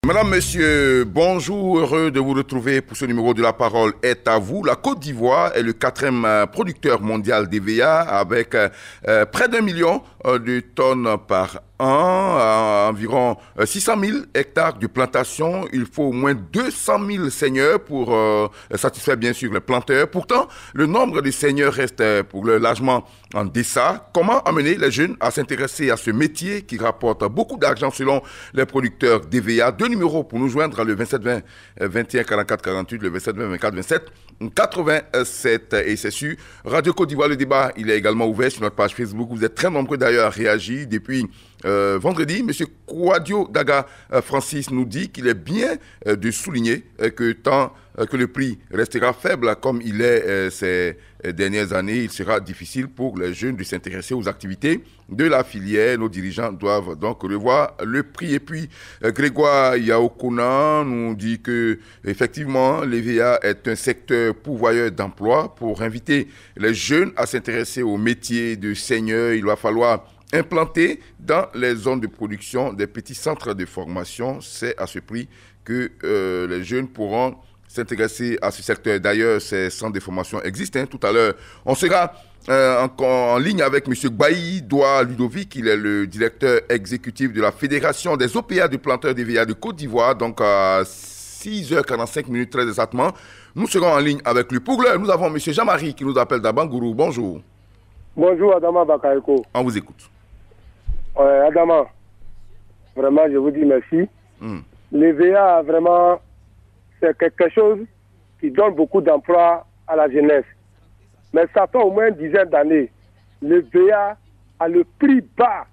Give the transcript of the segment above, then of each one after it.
Madame, Monsieur, bonjour, heureux de vous retrouver pour ce numéro de La Parole est à vous. La Côte d'Ivoire est le 4e producteur mondial d'EVA avec près d'1 million de tonnes par an, environ 600 000 hectares de plantation. Il faut au moins 200 000 seigneurs pour satisfaire bien sûr les planteurs. Pourtant, le nombre de seigneurs reste pour le largement en deçà. Comment amener les jeunes à s'intéresser à ce métier qui rapporte beaucoup d'argent selon les producteurs d'EVA? Deux numéros pour nous joindre, le 27 20 21 44 48, le 27 20 24 27 87. Et c'est sûr, Radio Côte d'Ivoire, le débat, il est également ouvert sur notre page Facebook. Vous êtes très nombreux d'ailleurs à réagir. Depuis vendredi, M. Kouadio Daga Francis nous dit qu'il est bien de souligner que tant que le prix restera faible comme il est ces dernières années, il sera difficile pour les jeunes de s'intéresser aux activités de la filière. Nos dirigeants doivent donc revoir le prix. Et puis, Grégoire Yaokona nous dit que effectivement, l'EVA est un secteur pourvoyeur d'emplois. Pour inviter les jeunes à s'intéresser au métier de seigneur, il va falloir implanter dans les zones de production des petits centres de formation. C'est à ce prix que les jeunes pourront s'intéresser à ce secteur. D'ailleurs, ces centres de formation existent. Tout à l'heure, on sera en ligne avec M. Bailly Doua Ludovic. Il est le directeur exécutif de la Fédération des OPA de planteurs d'EVA de Côte d'Ivoire. Donc, à 6h45 très exactement, nous serons en ligne avec lui. Pour l'heure, nous avons M. Jean-Marie qui nous appelle d'Abangourou. Bonjour. Bonjour, Adama Bakayoko. On vous écoute. Adama, vraiment, je vous dis merci. L'EVA, vraiment, c'est quelque chose qui donne beaucoup d'emplois à la jeunesse. Mais ça fait au moins une dizaine d'années. L'EVA a le prix bas,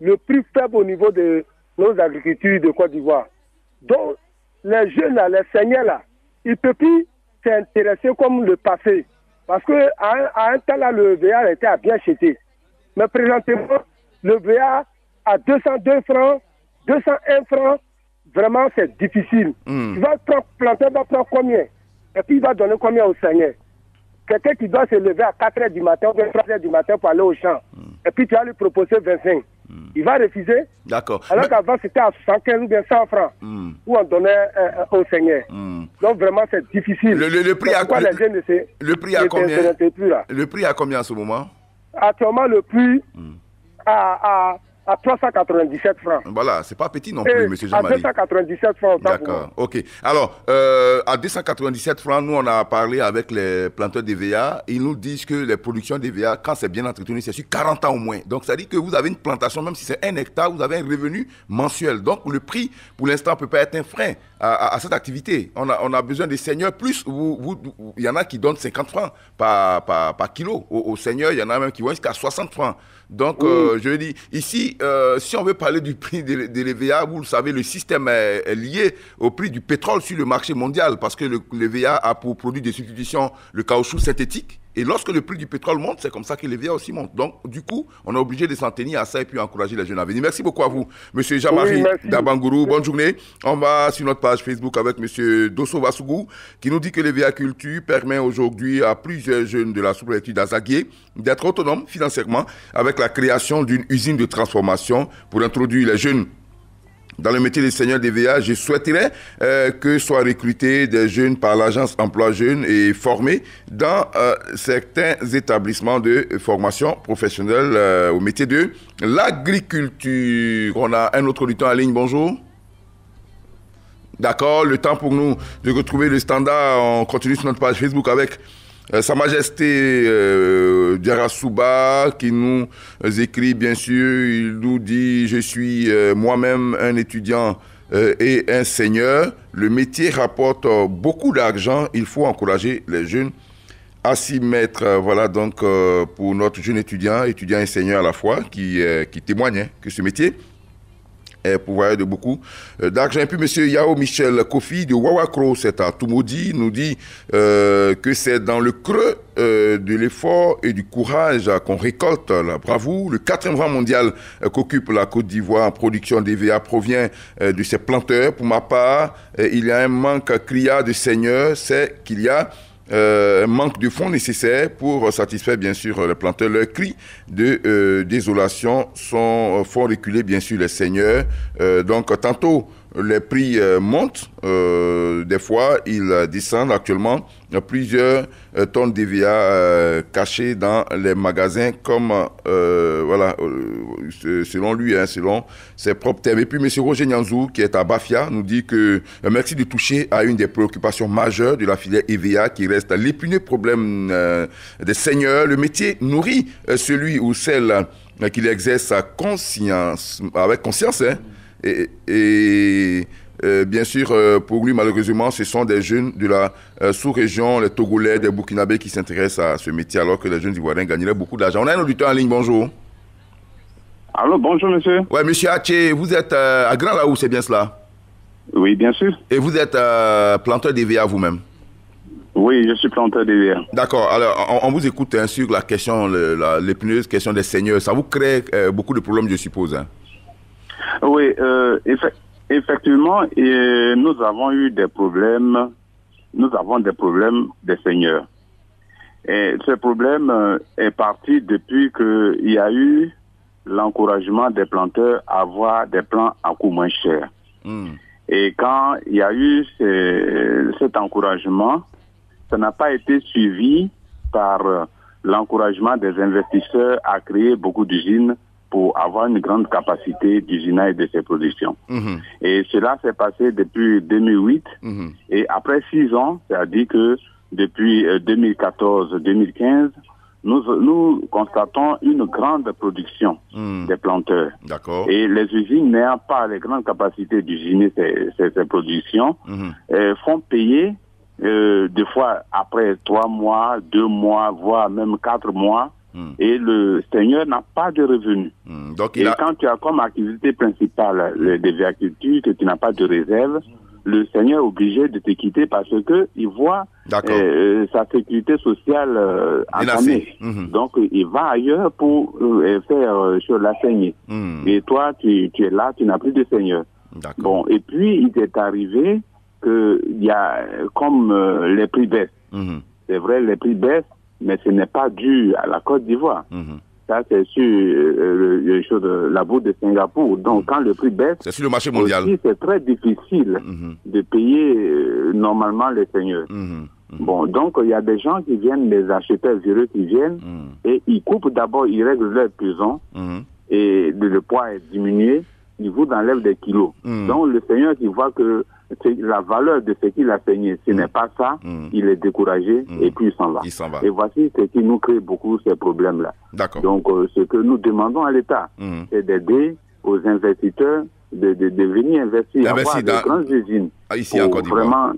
le prix faible au niveau de nos agricultures de Côte d'Ivoire. Donc, les jeunes, là, les seigneurs, là, ils ne peuvent plus s'intéresser comme le passé. Parce qu'à un temps, là, le VA était à bien acheté. Mais présentement, le VA à 202 francs, 201 francs, vraiment, c'est difficile. Tu vas prendre, planter, va prendre combien? Et puis, il va donner combien au seigneur? Quelqu'un qui doit se lever à 4 h du matin ou 3 h du matin pour aller au champ. Et puis, tu vas lui proposer 25. Il va refuser. D'accord. Alors qu'avant, c'était à 75 ou bien 100 francs où on donnait au seigneur. Donc, vraiment, c'est difficile. Le prix à combien? Le prix à combien? Le prix à combien en ce moment? Actuellement, le prix à 397 francs. Voilà, c'est pas petit non plus, M. Jean-Marie. À 297 francs. D'accord, ok. Alors, à 297 francs, nous, on a parlé avec les planteurs d'EVA. Ils nous disent que les productions d'EVA, quand c'est bien entretenu, c'est sur 40 ans au moins. Donc, ça dit que vous avez une plantation, même si c'est 1 hectare, vous avez un revenu mensuel. Donc, le prix, pour l'instant, ne peut pas être un frein à cette activité. On a besoin des seigneurs. Plus, il y en a qui donnent 50 francs par kilo. Aux seigneurs, il y en a même qui vont jusqu'à 60 francs. Donc, je dis, ici, si on veut parler du prix de l'EVA, vous le savez, le système est lié au prix du pétrole sur le marché mondial parce que l'EVA a pour produit de substitution le caoutchouc synthétique. Et lorsque le prix du pétrole monte, c'est comme ça que l'EVA aussi monte. Donc, du coup, on est obligé de s'en tenir à ça et puis encourager les jeunes à venir. Merci beaucoup à vous, M. Jean-Marie Dabangourou. Bonne journée. On va sur notre page Facebook avec M. Dosso Vassougou qui nous dit que l'EVA Culture permet aujourd'hui à plusieurs jeunes de la sous-préfecture d'Azaguié d'être autonomes financièrement avec la création d'une usine de transformation pour introduire les jeunes dans le métier de seigneur d'EVA. Je souhaiterais que soient recrutés des jeunes par l'agence Emploi Jeunes et formés dans certains établissements de formation professionnelle au métier de l'agriculture. On a un autre auditeur en ligne, bonjour. D'accord, le temps pour nous de retrouver le standard. On continue sur notre page Facebook avec Sa Majesté Diarasouba qui nous écrit, bien sûr, il nous dit « Je suis moi-même un étudiant et un seigneur. Le métier rapporte beaucoup d'argent. Il faut encourager les jeunes à s'y mettre. » Voilà donc pour notre jeune étudiant et seigneur à la fois qui témoigne que ce métier pourvoyeur de beaucoup d'argent. Et puis M. Yao Michel Kofi de Wawakro, c'est à Toumoudi, nous dit que c'est dans le creux de l'effort et du courage qu'on récolte la bravoure. Le 4e rang mondial qu'occupe la Côte d'Ivoire en production d'EVA provient de ses planteurs. Pour ma part, il y a un manque criard de seigneurs, c'est qu'il y a un manque de fonds nécessaires pour satisfaire bien sûr les planteurs. Leurs cris de désolation font reculer bien sûr les seigneurs. Donc tantôt les prix montent, des fois ils descendent. Actuellement, il y a plusieurs tonnes d'EVA cachées dans les magasins, comme voilà, selon lui, hein, selon ses propres termes. Et puis M. Roger Nyanzou, qui est à Bafia, nous dit que merci de toucher à une des préoccupations majeures de la filière EVA, qui reste l'épineux problème des seigneurs. Le métier nourrit celui ou celle qui l'exerce avec conscience, hein. Et bien sûr, pour lui, malheureusement, ce sont des jeunes de la sous-région, les Togolais, des Burkinabés qui s'intéressent à ce métier, alors que les jeunes Ivoiriens gagneraient beaucoup d'argent. On a un auditeur en ligne, bonjour. Allô, bonjour monsieur. Ouais, monsieur Haché, vous êtes à Grand Laou, c'est bien cela? Oui, bien sûr. Et vous êtes planteur d'EVA vous-même? Oui, je suis planteur d'EVA. D'accord, alors on vous écoute hein, sur la question, l'épineuse question des seigneurs. Ça vous crée beaucoup de problèmes, je suppose, hein? Oui, effectivement, nous avons eu des problèmes. Nous avons des problèmes des seigneurs. Et ce problème est parti depuis qu'il y a eu l'encouragement des planteurs à avoir des plants à coût moins cher. Et quand il y a eu cet encouragement, ça n'a pas été suivi par l'encouragement des investisseurs à créer beaucoup d'usines pour avoir une grande capacité d'usinage de ces productions. Et cela s'est passé depuis 2008. Et après 6 ans, c'est-à-dire que depuis 2014-2015, nous constatons une grande production des planteurs. Et les usines n'ayant pas les grandes capacités d'usiner ces productions, font payer des fois après 3 mois, 2 mois, voire même 4 mois, et le seigneur n'a pas de revenus. Et quand tu as comme activité principale des agricultures, que tu n'as pas de réserve, le seigneur est obligé de te quitter parce que il voit sa sécurité sociale entamée. Donc il va ailleurs pour faire sur la saignée. Et toi, tu es là, tu n'as plus de seigneur. Bon, et puis il est arrivé qu'il y a comme les prix baissent. C'est vrai, les prix baissent, mais ce n'est pas dû à la Côte d'Ivoire. Ça, c'est sur la bourse de Singapour. Donc, quand le prix baisse, c'est sur le marché mondial. C'est très difficile de payer normalement les seigneurs. Bon, donc, il y a des gens qui viennent, des acheteurs véreux qui viennent, et ils coupent d'abord, ils règlent leur prison, et le poids est diminué, ils vous enlèvent des kilos. Donc, le seigneur qui voit que la valeur de ce qu'il a saigné, ce n'est pas ça, il est découragé et puis il s'en va. Et voici ce qui nous crée beaucoup ces problèmes-là. Donc, ce que nous demandons à l'État, c'est d'aider aux investisseurs de venir investir dans de grandes usines pour vraiment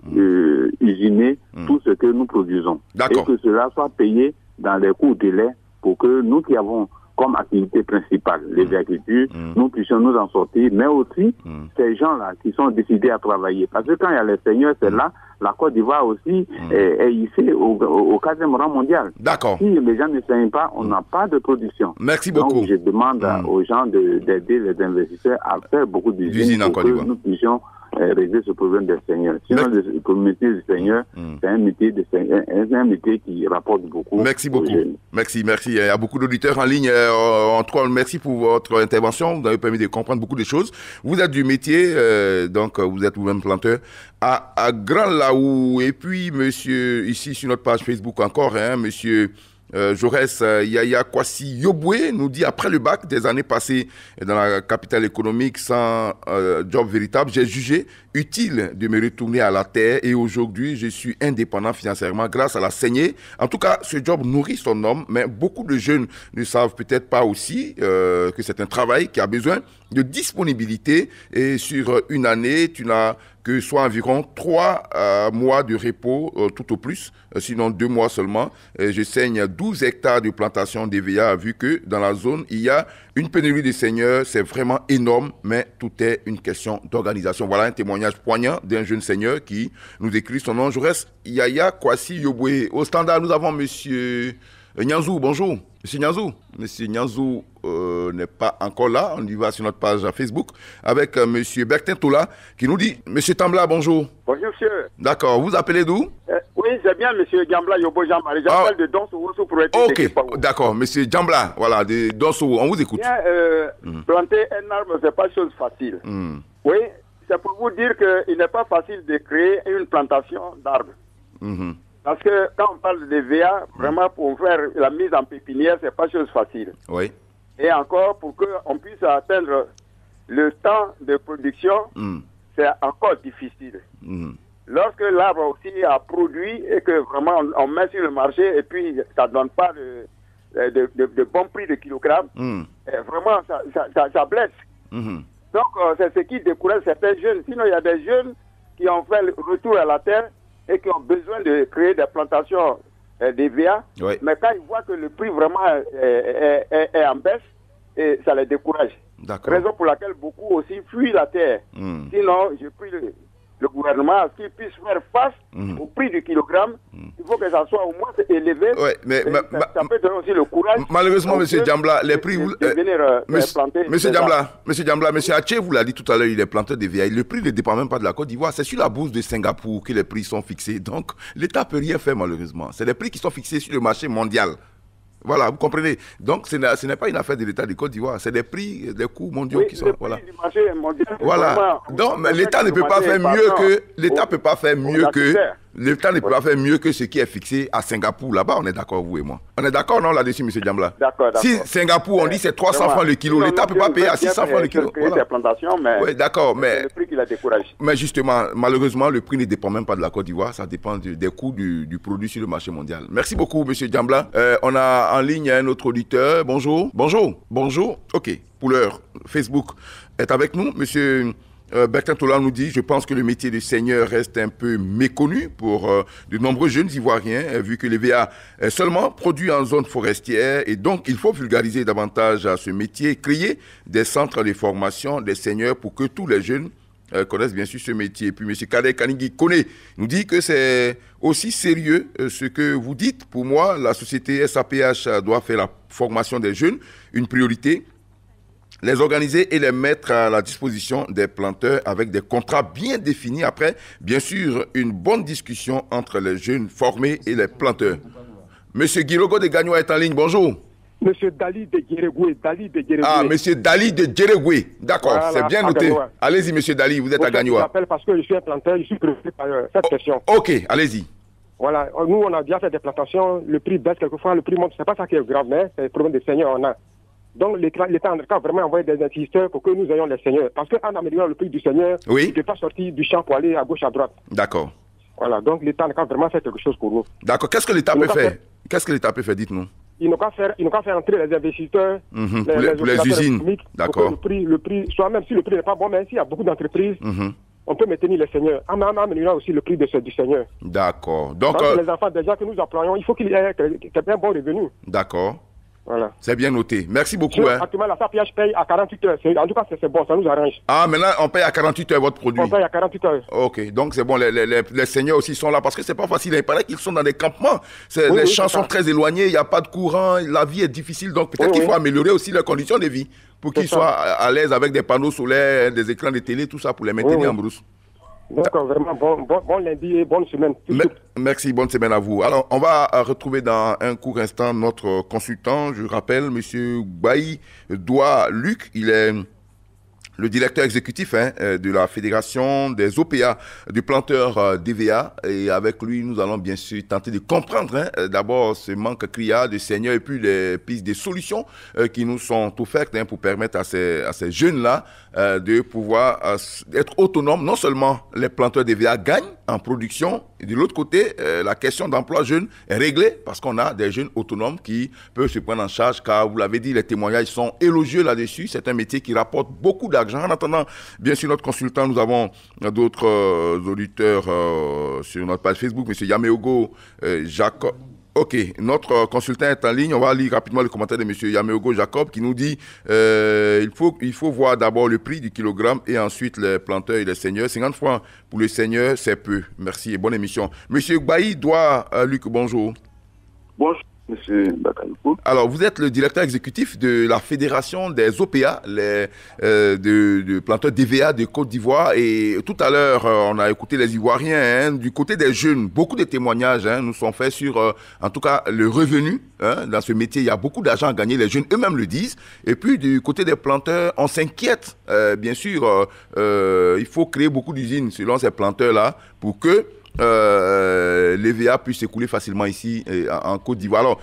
usiner tout ce que nous produisons. Et que cela soit payé dans les coûts de lait pour que nous qui avons comme activité principale, les agricultures, nous puissions nous en sortir, mais aussi ces gens-là qui sont décidés à travailler. Parce que quand il y a les seigneurs, c'est là, la Côte d'Ivoire aussi est ici au 4e rang mondial. Si les gens ne saignent pas, on n'a pas de production. Merci beaucoup. Donc je demande aux gens d'aider les investisseurs à faire beaucoup d'usines pour que nous puissions régler ce problème des seigneurs. Sinon, le métier du seigneur, c'est un métier qui rapporte beaucoup. Merci beaucoup. Merci. Il y a beaucoup d'auditeurs en ligne. En tout cas, merci pour votre intervention. Vous avez permis de comprendre beaucoup de choses. Vous êtes du métier, donc vous êtes vous-même planteur à Grand Laou. Et puis, monsieur, ici sur notre page Facebook encore, monsieur Jaurès Yaya Kwasi Yoboué nous dit: après le bac, des années passées dans la capitale économique sans job véritable, j'ai jugé utile de me retourner à la terre et aujourd'hui je suis indépendant financièrement grâce à la saignée. En tout cas, ce job nourrit son homme, mais beaucoup de jeunes ne savent peut-être pas aussi que c'est un travail qui a besoin de disponibilité et sur une année, tu n'as que soit environ 3 mois de repos tout au plus, sinon 2 mois seulement. Je saigne 12 hectares de plantation d'EVA vu que dans la zone, il y a une pénurie de seigneurs. C'est vraiment énorme, mais tout est une question d'organisation. Voilà un témoignage poignant d'un jeune seigneur qui nous écrit son nom. Je reste Yaya Kwasi Yoboué. Au standard, nous avons monsieur Nyanzou. Bonjour. Monsieur Nyanzou. Monsieur Nyanzou n'est pas encore là. On y va sur notre page Facebook avec monsieur Bertin Toula qui nous dit: monsieur Tambla, bonjour. Bonjour, monsieur. D'accord. Vous appelez d'où? Oui, c'est bien, monsieur Djambla Yobo Jean-Marie. J'appelle de Donsou pour être. Ok, d'accord. Monsieur Djambla, voilà, de Donsou. On vous écoute. Bien, planter un arbre, c'est pas chose facile. Oui, c'est pour vous dire qu'il n'est pas facile de créer une plantation d'arbres. Parce que quand on parle de VA, vraiment pour faire la mise en pépinière, c'est pas chose facile. Oui. Et encore, pour qu'on puisse atteindre le temps de production, c'est encore difficile. Lorsque l'arbre aussi a produit et que vraiment on met sur le marché et puis ça ne donne pas de bon prix de kilogramme, vraiment ça blesse. Donc c'est ce qui décourage certains jeunes. Sinon il y a des jeunes qui ont fait le retour à la terre et qui ont besoin de créer des plantations d'EVA, mais quand ils voient que le prix vraiment est en baisse, et ça les décourage. Raison pour laquelle beaucoup aussi fuient la terre. Sinon, je prie le gouvernement à ce qu'il puisse faire face au prix du kilogramme. Il faut que ça soit au moins élevé. Mais ça peut donner aussi le courage. Malheureusement, M. Diambla, les prix... Monsieur Diambla, M. Haché vous l'a dit tout à l'heure, il est planteur de VA. Le prix ne dépend même pas de la Côte d'Ivoire. C'est sur la bourse de Singapour que les prix sont fixés. Donc, l'État ne peut rien faire malheureusement. C'est les prix qui sont fixés sur le marché mondial. Voilà, vous comprenez. Donc, ce n'est pas une affaire de l'État de Côte d'Ivoire. C'est des prix, des coûts mondiaux qui sont... Voilà. Du marché mondial, voilà. Donc, mais l'État ne peut pas faire mieux que... L'État ne peut pas faire mieux que... L'État ne peut pas faire mieux que ce qui est fixé à Singapour. Là-bas, on est d'accord, vous et moi. On est d'accord, non, là-dessus, M. Diambla? D'accord. Si Singapour, on dit c'est 300 francs le kilo, l'État ne peut pas payer à 600 francs le kilo. Voilà. Oui, d'accord, mais... Le prix qui la décourage. Mais justement, malheureusement, le prix ne dépend même pas de la Côte d'Ivoire. Ça dépend des coûts du produit sur le marché mondial. Merci beaucoup, M. Diambla. On a en ligne un autre auditeur. Bonjour. Bonjour. OK. Pour l'heure, Facebook est avec nous. M. Bertin Tola nous dit, je pense que le métier de seigneur reste un peu méconnu pour de nombreux jeunes Ivoiriens, vu que les VA est seulement produit en zone forestière, et donc il faut vulgariser davantage à ce métier, créer des centres de formation des seigneurs pour que tous les jeunes connaissent bien sûr ce métier. Et puis M. Kader Kanigi Kone nous dit que c'est aussi sérieux ce que vous dites. Pour moi, la société SAPH doit faire la formation des jeunes une priorité, les organiser et les mettre à la disposition des planteurs avec des contrats bien définis. Après, bien sûr, une bonne discussion entre les jeunes formés et les planteurs. Monsieur Guilogo de Gagnoua est en ligne. Bonjour. Monsieur Dali de Djeregoué. Ah, Monsieur Dali de Djeregoué. D'accord, voilà, c'est bien noté. Allez-y, Monsieur Dali, vous êtes à Gagnoua. Je m'appelle parce que je suis un planteur, je suis préoccupé par cette question. Ok, allez-y. Voilà, nous, on a déjà fait des plantations, le prix baisse quelquefois, le prix monte. C'est pas ça qui est grave, mais c'est le problème des seigneurs, on a. Donc, l'État en a vraiment envoyé des investisseurs pour que nous ayons les seigneurs. Parce qu'en améliorant le prix du seigneur, il ne peut pas sortir du champ pour aller à gauche, à droite. D'accord. Voilà, donc l'État a vraiment fait quelque chose pour nous. D'accord. Qu'est-ce que l'État peut faire? Qu'est-ce que l'État peut faire, dites-nous? Il n'a qu'à faire entrer les investisseurs, pour les usines. D'accord. Le prix, soit même si le prix n'est pas bon, mais s'il y a beaucoup d'entreprises, on peut maintenir les seigneurs. En améliorant aussi le prix du seigneur. D'accord. Donc, les enfants déjà que nous employons, il faut qu'il y ait un bon revenu. D'accord. Voilà. C'est bien noté. Merci beaucoup. Actuellement, la SAPH paye à 48 heures. En tout cas, c'est bon, ça nous arrange. Ah, maintenant, on paye à 48 heures votre produit. On paye à 48 heures. Ok, donc c'est bon, les seigneurs aussi sont là parce que c'est pas facile. Il paraît qu'ils sont dans des campements. Les champs sont très éloignés, il n'y a pas de courant, la vie est difficile. Donc peut-être qu'il faut améliorer aussi les conditions de vie pour qu'ils soient à l'aise avec des panneaux solaires, des écrans de télé, tout ça pour les maintenir en brousse. D'accord, vraiment bon lundi et bonne semaine. Merci, bonne semaine à vous. Alors, on va retrouver dans un court instant notre consultant. Je rappelle, M. Baï Doua Luc, il est le directeur exécutif de la Fédération des OPA, du planteur DVA. Et avec lui, nous allons bien sûr tenter de comprendre d'abord ce manque criard de seigneurs et puis les pistes de solutions qui nous sont offertes pour permettre à ces jeunes-là de pouvoir être autonomes. Non seulement les planteurs DVA gagnent en production, et de l'autre côté, la question d'emploi jeune est réglée parce qu'on a des jeunes autonomes qui peuvent se prendre en charge, car vous l'avez dit, les témoignages sont élogieux là-dessus. C'est un métier qui rapporte beaucoup d'argent. En attendant, bien sûr, notre consultant, nous avons d'autres auditeurs sur notre page Facebook, M. Yameogo Jacob. Ok, notre consultant est en ligne. On va lire rapidement le commentaire de M. Yameogo Jacob qui nous dit il faut voir d'abord le prix du kilogramme et ensuite les planteurs et les seigneurs. 50 francs pour les seigneurs, c'est peu. Merci et bonne émission. M. Baï Doua Luc, bonjour. Monsieur Bakayoko. Alors, vous êtes le directeur exécutif de la Fédération des OPA, de planteurs d'EVA de Côte d'Ivoire. Et tout à l'heure, on a écouté les Ivoiriens. Hein, du côté des jeunes, beaucoup de témoignages nous sont faits sur, en tout cas, le revenu. Hein, dans ce métier, il y a beaucoup d'argent à gagner. Les jeunes eux-mêmes le disent. Et puis, du côté des planteurs, on s'inquiète. Bien sûr, il faut créer beaucoup d'usines selon ces planteurs-là pour que l'EVA puisse s'écouler facilement ici en Côte d'Ivoire. Alors,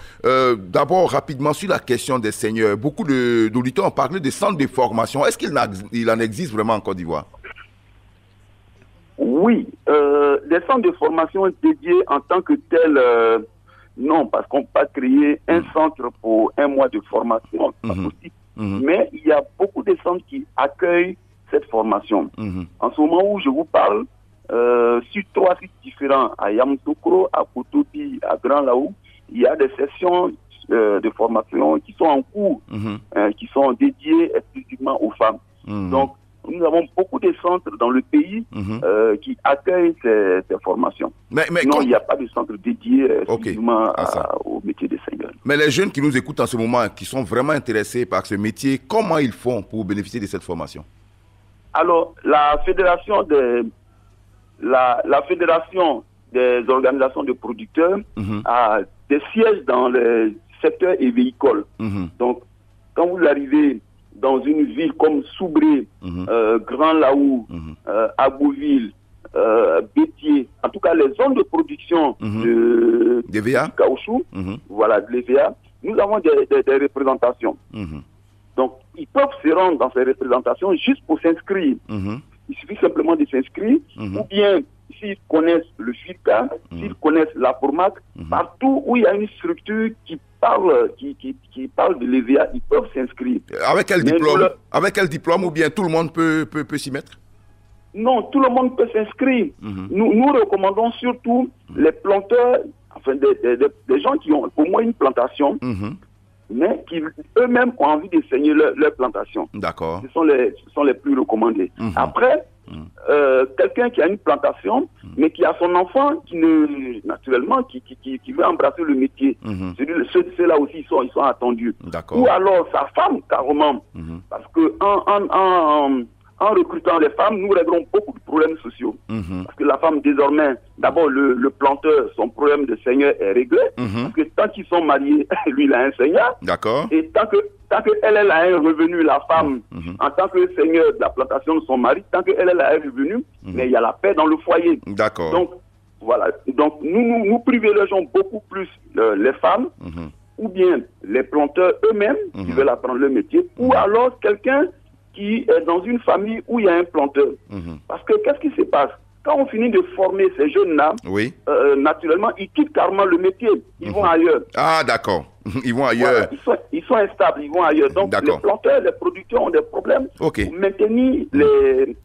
d'abord, rapidement, sur la question des seigneurs, beaucoup d'auditeurs ont parlé des centres de formation. Est-ce qu'il en existe vraiment en Côte d'Ivoire? Oui, des centres de formation dédiés en tant que tels, non, parce qu'on peut pas créer un centre pour un mois de formation, c'est pas possible. Mais il y a beaucoup de centres qui accueillent cette formation. En ce moment où je vous parle, sur 3 sites différents, à Yamoussoukro, à Kotopi, à Grand Laou, il y a des sessions de formation qui sont en cours, qui sont dédiées exclusivement aux femmes. Donc, nous avons beaucoup de centres dans le pays qui accueillent ces formations. Mais non, il n'y a pas de centre dédié exclusivement au métier de seigneur. Mais les jeunes qui nous écoutent en ce moment, qui sont vraiment intéressés par ce métier, comment ils font pour bénéficier de cette formation? Alors, la fédération des organisations de producteurs a des sièges dans les secteurs et véhicules. Donc, quand vous arrivez dans une ville comme Soubré, Grand Laou, Abouville, Bétier, en tout cas les zones de production de caoutchouc, voilà, de l'EVA, nous avons des représentations. Donc, ils peuvent se rendre dans ces représentations juste pour s'inscrire. Il suffit simplement de s'inscrire, ou bien s'ils connaissent le FICA, s'ils connaissent la PORMAC, partout où il y a une structure qui parle de l'EVA, ils peuvent s'inscrire. Avec quel diplôme? Avec quel diplôme, ou bien tout le monde peut s'y mettre? Non, tout le monde peut s'inscrire. Nous recommandons surtout les planteurs, enfin des gens qui ont au moins une plantation, mais qui eux-mêmes ont envie de saigner leur plantation. D'accord. Ce sont les plus recommandés. Après, quelqu'un qui a une plantation, mais qui a son enfant qui veut embrasser le métier. Ceux-là aussi, ils sont attendus. Ou alors sa femme, carrément. Parce que en recrutant les femmes, nous réglons beaucoup de problèmes sociaux. Parce que la femme, désormais, d'abord, le planteur, son problème de seigneur est réglé. Parce que tant qu'ils sont mariés, lui, il a un seigneur. D'accord. Et tant qu'elle a un revenu, la femme, en tant que seigneur de la plantation de son mari, tant qu'elle a un revenu, mais il y a la paix dans le foyer. D'accord. Donc, voilà. Donc, nous privilégions beaucoup plus les femmes, ou bien les planteurs eux-mêmes qui veulent apprendre le métier, ou alors quelqu'un qui est dans une famille où il y a un planteur. Parce que qu'est-ce qui se passe? Quand on finit de former ces jeunes-là, naturellement, ils quittent carrément le métier. Ils vont ailleurs. Ah, d'accord. Ils vont ailleurs. Voilà, ils sont instables, ils vont ailleurs. Donc, les planteurs, les producteurs ont des problèmes pour maintenir les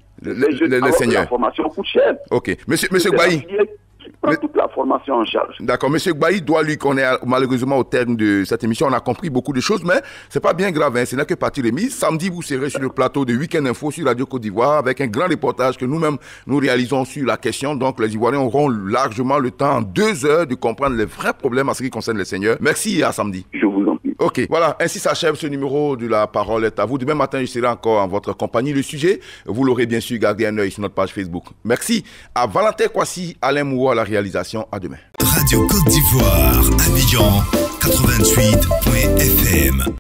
seigneurs. La formation coûte cher. Ok. Monsieur Gbaï. Prend toute la formation en charge. D'accord. Monsieur Gbaï doit lui connaître malheureusement au terme de cette émission. On a compris beaucoup de choses, mais c'est pas bien grave. Ce n'est que partie remise. Samedi, vous serez sur le plateau de Week-end Info sur Radio Côte d'Ivoire avec un grand reportage que nous-mêmes nous réalisons sur la question. Donc, les Ivoiriens auront largement le temps en 2 heures de comprendre les vrais problèmes en ce qui concerne les seigneurs. Merci et à samedi. Je vous en prie. Ok. Voilà. Ainsi s'achève ce numéro de La Parole est à vous. Demain matin, je serai encore en votre compagnie. Le sujet, vous l'aurez bien sûr gardé un œil sur notre page Facebook. Merci à Valentin Kwasi, Alain Moua à la réalisation. À demain. Radio Côte d'Ivoire, Abidjan 88.fm.